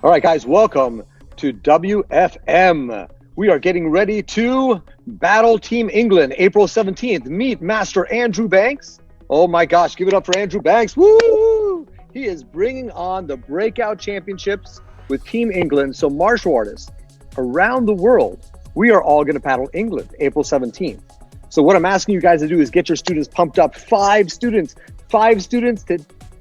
All right, guys, welcome to WFM. We are getting ready to battle Team England, April 17th. Meet Master Andrew Banks. Oh my gosh, give it up for Andrew Banks. Woo! He is bringing on the Breakout Championships with Team England. So martial artists around the world, we are all going to battle England, April 17th. So what I'm asking you guys to do is get your students pumped up. 5 students to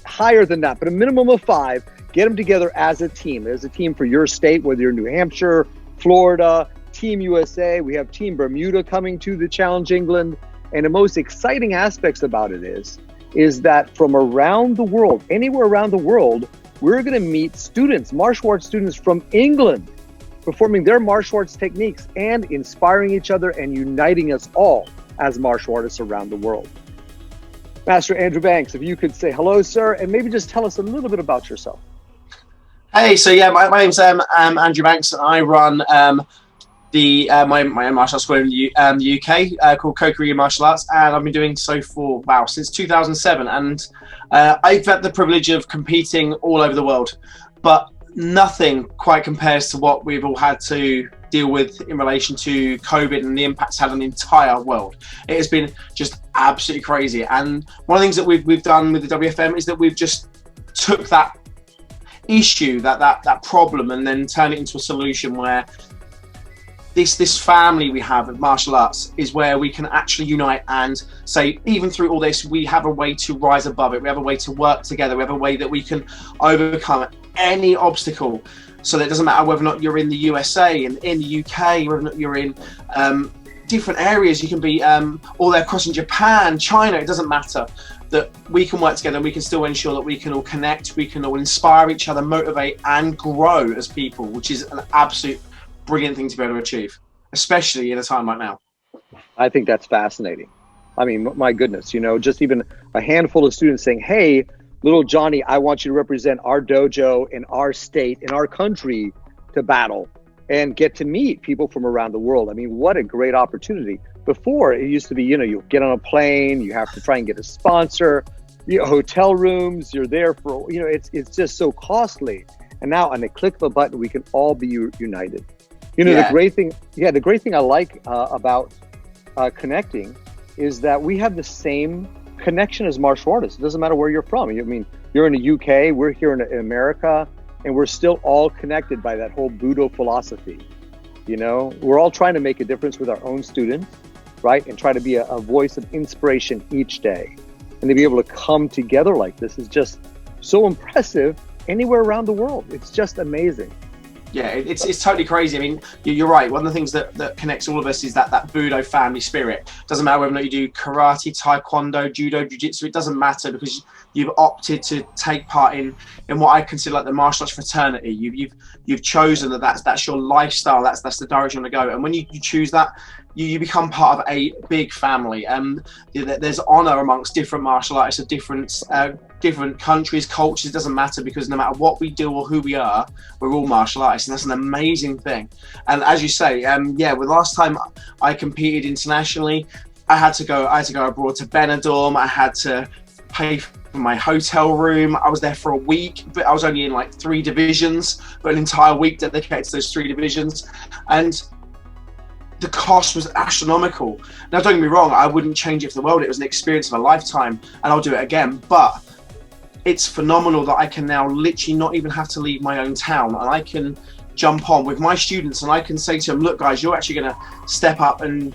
higher than that, but a minimum of 5. Get them together as a team. There's a team for your state, whether you're New Hampshire, Florida, Team USA. We have Team Bermuda coming to the Challenge England. And the most exciting aspects about it is that from around the world, anywhere around the world, we're going to meet students, martial arts students from England, performing their martial arts techniques and inspiring each other and uniting us all as martial artists around the world. Master Andrew Banks, if you could say hello, sir, and maybe just tell us a little bit about yourself. Hey, so yeah, my name's Andrew Banks. I run my martial arts school in the UK called Kokoria Martial Arts, and I've been doing so for since 2007. And I've had the privilege of competing all over the world, but nothing quite compares to what we've all had to deal with in relation to COVID and the impacts had on the entire world. It has been just absolutely crazy. And one of the things that we've done with the WFM is that we've just took that issue, that problem, and then turn it into a solution where this family we have of martial arts is where we can actually unite and say, even through all this, we have a way to rise above it. We have a way to work together. We have a way that we can overcome any obstacle. So that it doesn't matter whether or not you're in the USA and in the UK, whether or not you're in different areas. You can be all there across in Japan, China. It doesn't matter. That we can work together and we can still ensure that we can all connect, we can all inspire each other, motivate and grow as people, which is an absolute brilliant thing to be able to achieve, especially in a time like now. I think that's fascinating. I mean, my goodness, just even a handful of students saying, hey, little Johnny, I want you to represent our dojo in our state, in our country to battle and get to meet people from around the world. I mean, what a great opportunity. Before, it used to be, you get on a plane, you have to try and get a sponsor, hotel rooms, you're there for, it's just so costly. And now on the click of a button, we can all be united. The great thing I like about connecting is that we have the same connection as martial artists. It doesn't matter where you're from. I mean, you're in the UK, we're here in America, and we're still all connected by that whole Budo philosophy. We're all trying to make a difference with our own students, right? And try to be a voice of inspiration each day. And to be able to come together like this is just so impressive anywhere around the world. It's just amazing. Yeah, it's totally crazy. I mean, you're right. One of the things that connects all of us is that Budo family spirit. Doesn't matter whether or not you do karate, taekwondo, judo, jiu-jitsu. It doesn't matter because you've opted to take part in what I consider like the martial arts fraternity. You've chosen that's your lifestyle. That's the direction you want to go. And when you choose that, you become part of a big family. There's honor amongst different martial artists of different countries, cultures. It doesn't matter because no matter what we do or who we are, we're all martial artists, and that's an amazing thing. And as you say, the last time I competed internationally, I had to go abroad to Benidorm. I had to pay for my hotel room. I was there for a week, but I was only in like 3 divisions, but an entire week dedicated to those 3 divisions. And the cost was astronomical. Now, don't get me wrong, I wouldn't change it for the world. It was an experience of a lifetime, and I'll do it again. But it's phenomenal that I can now literally not even have to leave my own town, and I can jump on with my students, and I can say to them, look, guys, you're actually going to step up and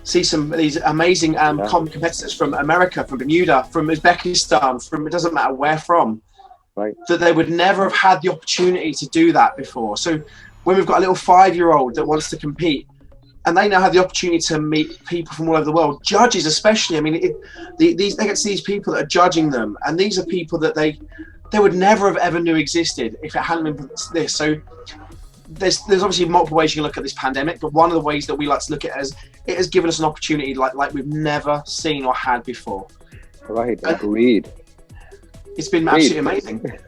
see some of these amazing competitors from America, from Bermuda, from Uzbekistan, from it doesn't matter where from, right? That they would never have had the opportunity to do that before. So when we've got a little 5-year-old that wants to compete, and they now have the opportunity to meet people from all over the world, judges especially. I mean, they get to see these people that are judging them, and these are people that they would never have ever knew existed if it hadn't been for this. So there's obviously multiple ways you can look at this pandemic, but one of the ways that we like to look at it has given us an opportunity like we've never seen or had before. Right, agreed. It's been absolutely amazing.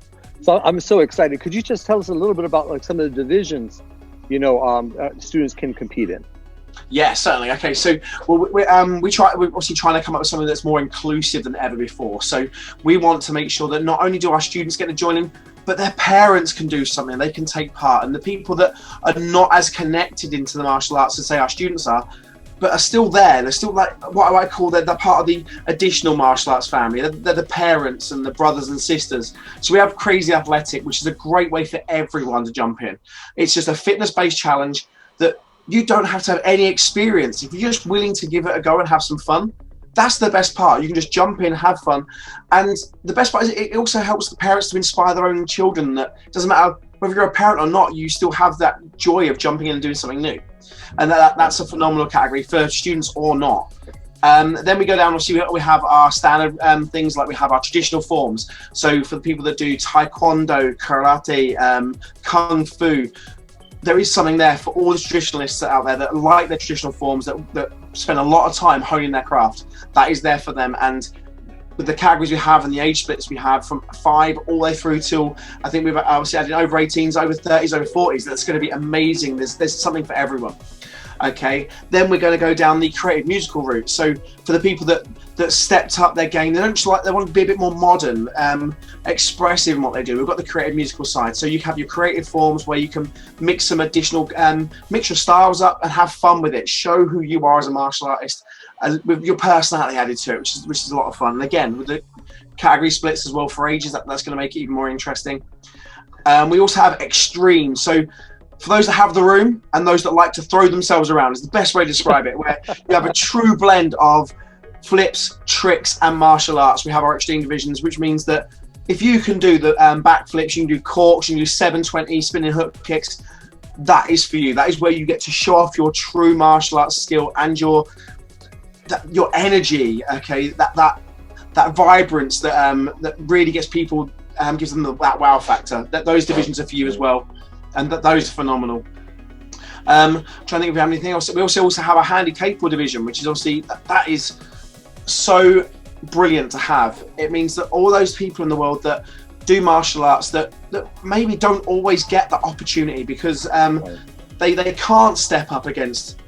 So I'm so excited. Could you just tell us a little bit about like some of the divisions, students can compete in? Yeah, certainly. Okay, so we're obviously trying to come up with something that's more inclusive than ever before. So we want to make sure that not only do our students get to join in, but their parents can do something, they can take part. And the people that are not as connected into the martial arts as say our students are, but are still there, they're still like what I call they're part of the additional martial arts family. They're the parents and the brothers and sisters. So we have Crazy Athletic, which is a great way for everyone to jump in. It's just a fitness-based challenge that you don't have to have any experience. If you're just willing to give it a go and have some fun, that's the best part. You can just jump in, have fun. And the best part is it also helps the parents to inspire their own children. That it doesn't matter whether you're a parent or not, you still have that joy of jumping in and doing something new. And that's a phenomenal category for students or not. Then we go down, we have our standard things, like we have our traditional forms. So for the people that do taekwondo, karate, kung fu, there is something there for all the traditionalists out there that like their traditional forms, that spend a lot of time honing their craft. That is there for them. And with the categories we have and the age splits we have from 5 all the way through till, I think we've obviously added over 18s, over 30s, over 40s. That's going to be amazing. There's something for everyone. Okay, then we're going to go down the creative musical route. So for the people that stepped up their game, they want to be a bit more modern, expressive in what they do. We've got the creative musical side. So you have your creative forms where you can mix some additional, mix your styles up and have fun with it. Show who you are as a martial artist, with your personality added to it, which is a lot of fun. And again, with the category splits as well for ages, that's going to make it even more interesting. We also have extreme. So for those that have the room and those that like to throw themselves around is the best way to describe it, where you have a true blend of flips, tricks, and martial arts. We have our extreme divisions, which means that if you can do the backflips, you can do corks, you can do 720 spinning hook kicks, that is for you. That is where you get to show off your true martial arts skill and your energy, okay, that vibrance that really gets people, gives them that wow factor. Those divisions are for you as well. And those are phenomenal. Trying to think if we have anything else. We also have a handy capable division, which is obviously that is so brilliant to have. It means that all those people in the world that do martial arts that maybe don't always get the opportunity because they can't step up against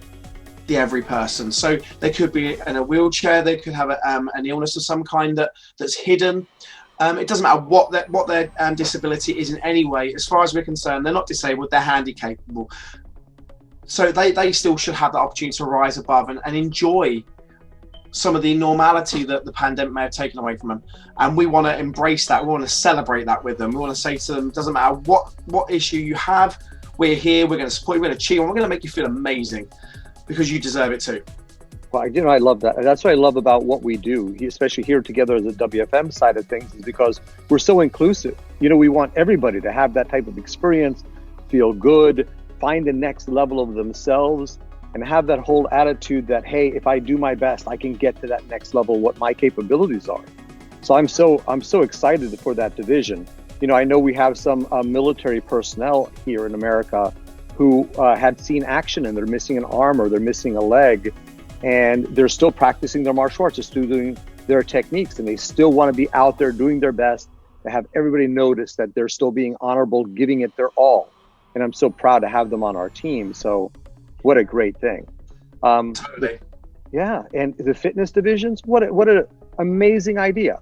the every person. So they could be in a wheelchair, they could have an illness of some kind that's hidden. It doesn't matter what their disability is in any way. As far as we're concerned, they're not disabled, they're handy capable. So they still should have the opportunity to rise above and enjoy some of the normality that the pandemic may have taken away from them. And we want to embrace that. We want to celebrate that with them. We want to say to them, doesn't matter what issue you have, we're here, we're going to support you, we're going to cheer, and we're going to make you feel amazing because you deserve it too. Well, I love that. And that's what I love about what we do, especially here together as the WFM side of things, is because we're so inclusive. We want everybody to have that type of experience, feel good, find the next level of themselves, and have that whole attitude that, hey, if I do my best, I can get to that next level, what my capabilities are. So I'm so excited for that division. I know we have some military personnel here in America who had seen action and they're missing an arm or they're missing a leg, and they're still practicing their martial arts, they're still doing their techniques, and they still want to be out there doing their best to have everybody notice that they're still being honorable, giving it their all. And I'm so proud to have them on our team. So what a great thing. Totally. Yeah, and the fitness divisions, what an amazing idea,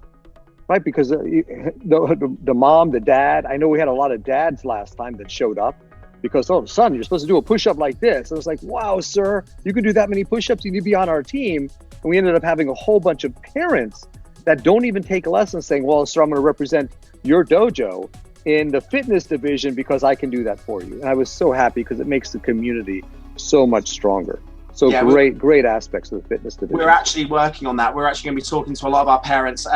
right? Because the mom, the dad, I know we had a lot of dads last time that showed up, because, oh, son, you're supposed to do a push-up like this. And I was like, wow, sir, you can do that many push-ups, you need to be on our team. And we ended up having a whole bunch of parents that don't even take lessons saying, well, sir, I'm going to represent your dojo in the fitness division because I can do that for you. And I was so happy because it makes the community so much stronger. So yeah, great aspects of the fitness division. We're actually working on that. We're actually going to be talking to a lot of our parents,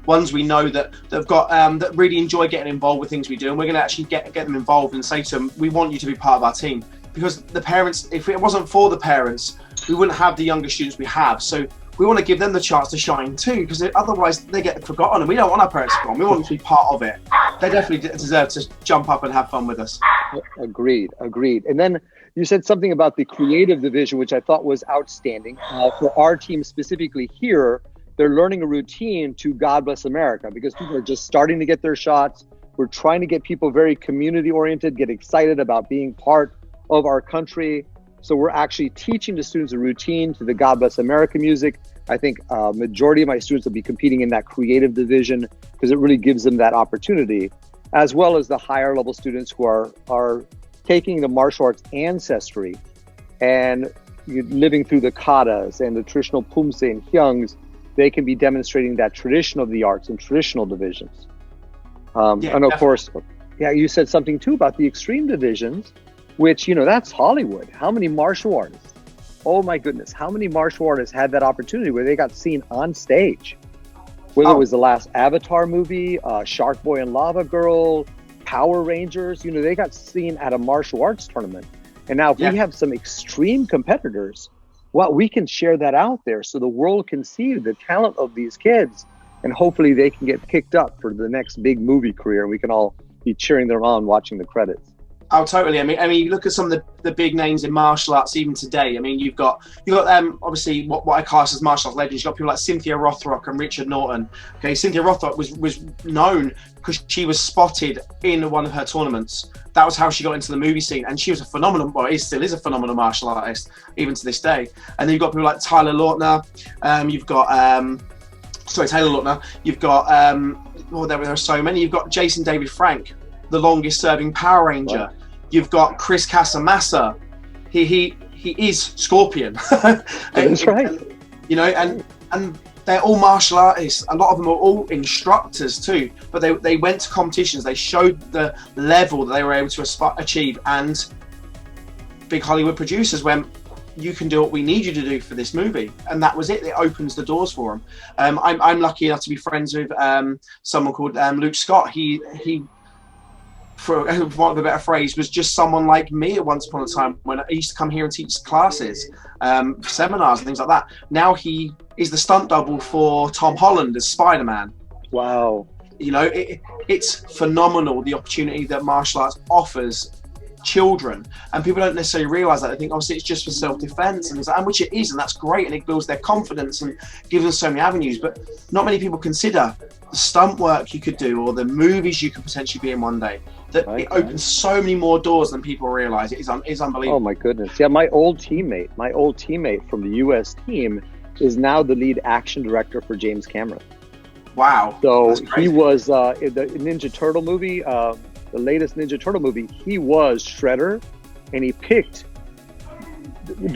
ones we know that have got that really enjoy getting involved with things we do, and we're going to actually get them involved and say to them, we want you to be part of our team, because the parents, if it wasn't for the parents, we wouldn't have the younger students we have. So we want to give them the chance to shine too, because otherwise they get forgotten, and we don't want our parents to go on. We want them to be part of it. They definitely deserve to jump up and have fun with us. Agreed. And then you said something about the creative division, which I thought was outstanding. For our team specifically here, they're learning a routine to God Bless America, because people are just starting to get their shots. We're trying to get people very community oriented, get excited about being part of our country. So we're actually teaching the students a routine to the God Bless America music. I think majority of my students will be competing in that creative division because it really gives them that opportunity. as well as the higher level students who are taking the martial arts ancestry and living through the katas and the traditional pumse and hyungs. They can be demonstrating that tradition of the arts and traditional divisions. And of course, you said something too about the extreme divisions, which, that's Hollywood. How many martial artists? Oh my goodness. How many martial artists had that opportunity where they got seen on stage? Whether it was the last Avatar movie, Shark Boy and Lava Girl, Power Rangers, they got seen at a martial arts tournament. And now if we have some extreme competitors, we can share that out there so the world can see the talent of these kids, and hopefully they can get picked up for the next big movie career. We can all be cheering them on, watching the credits. Oh, totally. I mean, you look at some of the big names in martial arts even today. I mean, you've got obviously what I class as martial arts legends. You've got people like Cynthia Rothrock and Richard Norton. Okay, Cynthia Rothrock was known because she was spotted in one of her tournaments. That was how she got into the movie scene, and she was a phenomenal, still is a phenomenal martial artist even to this day. And then you've got people like Tyler Lautner. You've got Taylor Lautner. You've got there are so many. You've got Jason David Frank, the longest serving Power Ranger. Wow. You've got Chris Casamassa. He is Scorpion. That's right. And they're all martial artists. A lot of them are all instructors too. But they went to competitions. They showed the level that they were able to achieve. And big Hollywood producers went, you can do what we need you to do for this movie. And that was it. It opens the doors for them. I'm lucky enough to be friends with someone called Luke Scott. He for want of a better phrase, was just someone like me at once upon a time when I used to come here and teach classes, seminars and things like that. Now he is the stunt double for Tom Holland as Spider-Man. Wow. It's phenomenal, the opportunity that martial arts offers children, and people don't necessarily realize that. They think obviously it's just for self-defense and which it is, and that's great, and it builds their confidence and gives them so many avenues, but not many people consider the stunt work you could do or the movies you could potentially be in one day. That it opens so many more doors than people realize. It's unbelievable. Oh my goodness. Yeah, my old teammate from the US team is now the lead action director for James Cameron. Wow. So he was in the Ninja Turtle movie, the latest Ninja Turtle movie, he was Shredder, and he picked,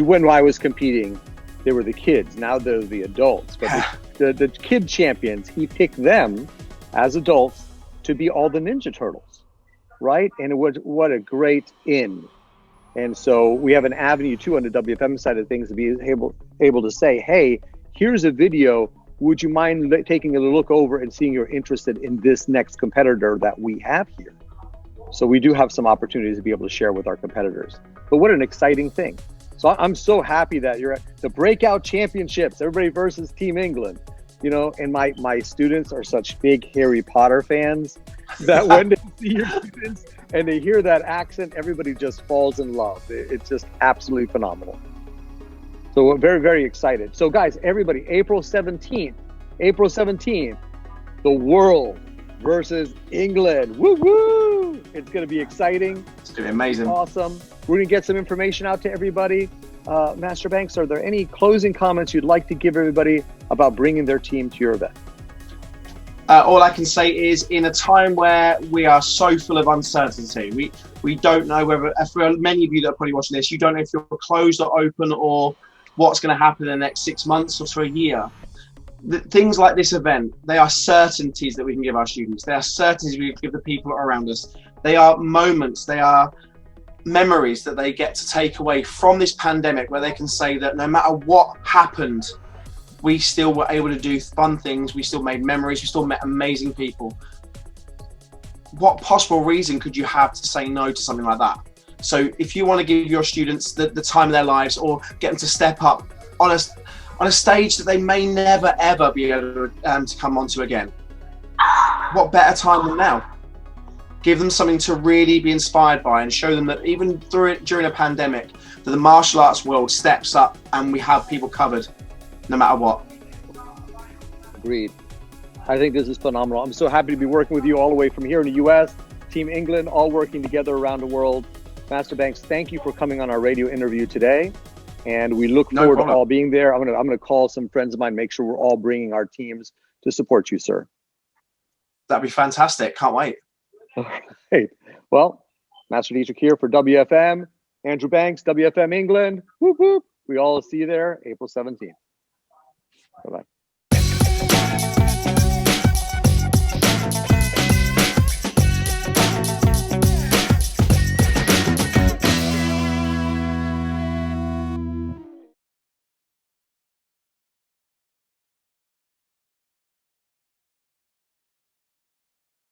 when I was competing, they were the kids. Now they're the adults. But the kid champions, he picked them as adults to be all the Ninja Turtles. Right? And what a great in. And so we have an avenue too on the WFM side of things to be able to say, hey, here's a video. Would you mind taking a look over and seeing you're interested in this next competitor that we have here? So we do have some opportunities to be able to share with our competitors. But what an exciting thing. So I'm so happy that you're at the Breakout Championships, everybody versus Team England. And my students are such big Harry Potter fans that when they see your students and they hear that accent, everybody just falls in love. It's just absolutely phenomenal. So we're very, very excited. So guys, everybody, April 17th, the world versus England. Woo woo! It's going to be exciting. It's going to be amazing. Awesome. We're going to get some information out to everybody. Master Banks, are there any closing comments you'd like to give everybody about bringing their team to your event? All I can say is, in a time where we are so full of uncertainty, we don't know whether, for many of you that are probably watching this, you don't know if you're closed or open or what's going to happen in the next 6 months or to a year. Things like this event, they are certainties that we can give our students. They are certainties we can give the people around us. They are moments, they are memories that they get to take away from this pandemic, where they can say that no matter what happened, we still were able to do fun things, we still made memories, we still met amazing people. What possible reason could you have to say no to something like that? So if you want to give your students the time of their lives, or get them to step up on a stage that they may never ever be able to come onto again, what better time than now? Give them something to really be inspired by, and show them that even during a pandemic, that the martial arts world steps up and we have people covered no matter what. Agreed. I think this is phenomenal. I'm so happy to be working with you all the way from here in the US, Team England, all working together around the world. Master Banks, thank you for coming on our radio interview today. And we look forward to all being there. I'm gonna call some friends of mine, make sure we're all bringing our teams to support you, sir. That'd be fantastic. Can't wait. All right. Well, Master Dietrich here for WFM. Andrew Banks, WFM England. Whoop, whoop. We all see you there April 17th. Bye-bye.